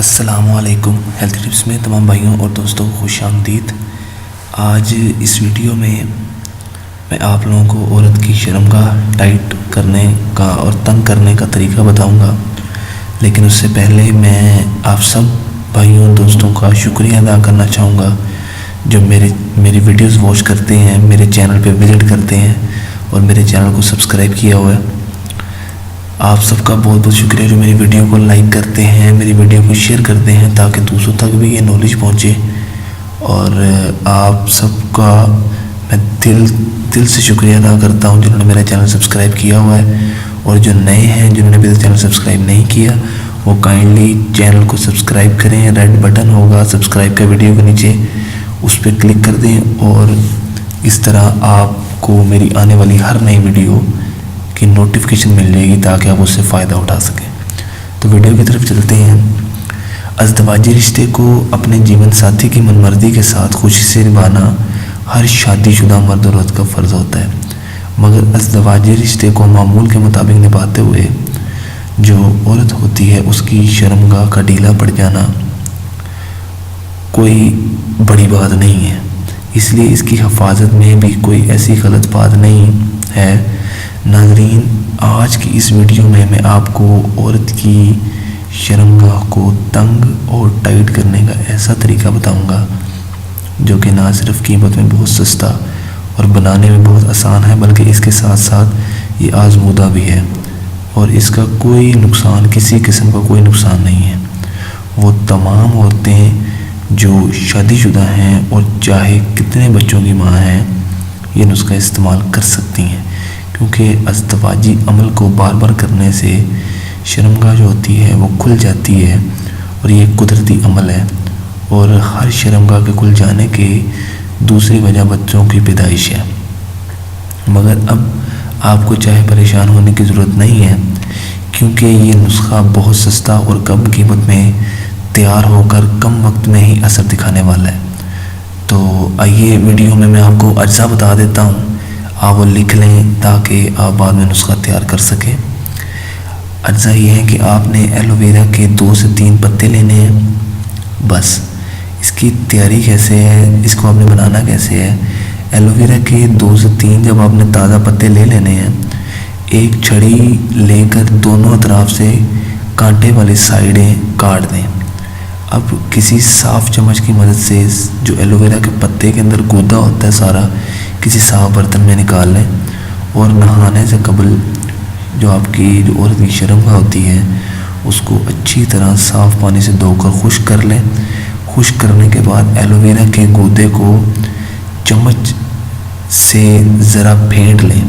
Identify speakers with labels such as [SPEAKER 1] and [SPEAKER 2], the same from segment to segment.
[SPEAKER 1] السلام علیکم۔ Health tips میں تمام بھائیوں اور دوستوں کو خوش آمدید۔ آج اس ویڈیو میں آپ لوگوں کو عورت کی شرمگاہ ٹائٹ کرنے کا اور تنگ کرنے کا طریقہ بتاؤں گا، لیکن اس سے پہلے میں آپ سب بھائیوں اور دوستوں کا شکریہ ادا کرنا چاہوں گا جو میری ویڈیوز واچ کرتے ہیں، میرے چینل پہ وزٹ کرتے ہیں اور میرے چینل کو سبسکرائب کیا ہوا ہے۔ آپ سب کا بہت بہت شکریہ جو میری ویڈیو کو لائک کرتے ہیں، میری ویڈیو کو شیئر کرتے ہیں تاکہ دوسروں تک بھی یہ نالج پہنچے۔ اور آپ سب کا میں دل سے شکریہ ادا کرتا ہوں جنہوں نے میرا چینل سبسکرائب کیا ہوا ہے، اور جو نئے ہیں جنہوں نے میرا چینل سبسکرائب نہیں کیا وہ کائنڈلی چینل کو سبسکرائب کریں۔ ریڈ بٹن ہوگا سبسکرائب کا ویڈیو کے نیچے، اس پہ کلک کر دیں اور اس طرح آپ کو میری آنے والی ہر نئی ویڈیو کی نوٹیفیکیشن مل جائے گی تاکہ آپ اس سے فائدہ اٹھا سکیں۔ تو ویڈیو کی طرف چلتے ہیں۔ ازدواجی رشتے کو اپنے جیون ساتھی کی من مرضی کے ساتھ خوشی سے نبھانا ہر شادی شدہ مرد اور عورت کا فرض ہوتا ہے، مگر ازدواجی رشتے کو معمول کے مطابق نبھاتے ہوئے جو عورت ہوتی ہے اس کی شرمگاہ کا ڈھیلا پڑ جانا کوئی بڑی بات نہیں ہے، اس لیے اس کی حفاظت میں بھی کوئی ایسی غلط بات نہیں ہے۔ ناظرین، آج کی اس ویڈیو میں آپ کو عورت کی شرمگاہ کو تنگ اور ٹائٹ کرنے کا ایسا طریقہ بتاؤں گا جو کہ نہ صرف قیمت میں بہت سستا اور بنانے میں بہت آسان ہے، بلکہ اس کے ساتھ ساتھ یہ آزمودہ بھی ہے اور اس کا کوئی نقصان، کسی قسم کا کوئی نقصان نہیں ہے۔ وہ تمام عورتیں جو شادی شدہ ہیں اور چاہے کتنے بچوں کی ماں ہیں یہ نسخہ استعمال کر سکتی ہیں، کیونکہ ازدواجی عمل کو بار بار کرنے سے شرمگاہ جو ہوتی ہے وہ کھل جاتی ہے اور یہ قدرتی عمل ہے، اور ہر شرمگاہ کے کھل جانے کے دوسری وجہ بچوں کی پیدائش ہے۔ مگر اب آپ کو چاہے پریشان ہونے کی ضرورت نہیں ہے، کیونکہ یہ نسخہ بہت سستا اور کم قیمت میں تیار ہو کر کم وقت میں ہی اثر دکھانے والا ہے۔ تو آئیے ویڈیو میں آپ کو اجزاء بتا دیتا ہوں، آپ وہ لکھ لیں تاکہ آپ بعد میں نسخہ تیار کر سکیں۔ اجزاء یہ ہیں کہ آپ نے ایلو ویرا کے 2 سے 3 پتے لینے ہیں، بس۔ اس کی تیاری کیسے ہے، اس کو آپ نے بنانا کیسے ہے؟ ایلو ویرا کے 2 سے 3 جب آپ نے تازہ پتے لے لینے ہیں، ایک چھڑی لے کر دونوں اطراف سے کانٹے والی سائیڈیں کاٹ دیں۔ اب کسی صاف چمچ کی مدد سے جو ایلو ویرا کے پتے کے اندر گودا ہوتا ہے سارا کسی صاف برتن میں نکال لیں، اور نہانے سے قبل جو آپ کی جو عورت کی شرمگاہ ہوتی ہے اس کو اچھی طرح صاف پانی سے دھو کر خشک کر لیں۔ خشک کرنے کے بعد ایلو ویرا کے گودے کو چمچ سے ذرا پھینٹ لیں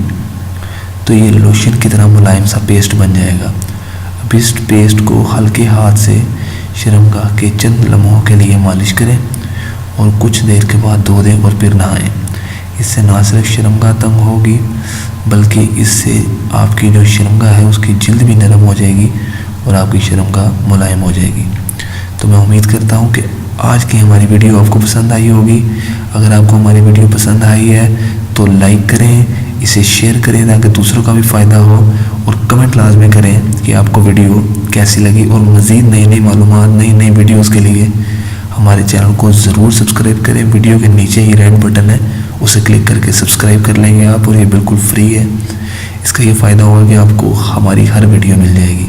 [SPEAKER 1] تو یہ لوشن کی طرح ملائم سا پیسٹ بن جائے گا۔ اب اس پیسٹ کو ہلکے ہاتھ سے شرمگاہ کے چند لمحوں کے لیے مالش کریں اور کچھ دیر کے بعد دھو دیں اور پھر نہائیں۔ اس سے نہ صرف شرمگاہ تنگ ہوگی بلکہ اس سے آپ کی جو شرمگاہ ہے اس کی جلد بھی نرم ہو جائے گی اور آپ کی شرمگاہ ملائم ہو جائے گی۔ تو میں امید کرتا ہوں کہ آج کی ہماری ویڈیو آپ کو پسند آئی ہوگی۔ اگر آپ کو ہماری ویڈیو پسند آئی ہے تو لائک کریں، اسے شیئر کریں تاکہ دوسروں کا بھی فائدہ ہو، اور کمنٹ لازمی کریں کہ آپ کو ویڈیو کیسی لگی، اور مزید نئی معلومات، نئی ویڈیوز کے لیے ہمارے چینل کو ضرور سبسکرائب کریں۔ ویڈیو کے نیچے ہی ریڈ بٹن ہے، اسے کلک کر کے سبسکرائب کر لیں گے آپ، اور یہ بالکل فری ہے۔ اس کا یہ فائدہ ہوگا کہ آپ کو ہماری ہر ویڈیو مل جائے گی۔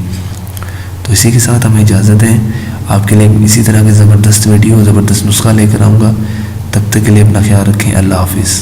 [SPEAKER 1] تو اسی کے ساتھ ہمیں اجازت ہے، آپ کے لیے اسی طرح کے زبردست ویڈیو، زبردست نسخہ لے کر آؤں گا۔ تب تک کے لیے اپنا خیال رکھیں۔ اللہ حافظ۔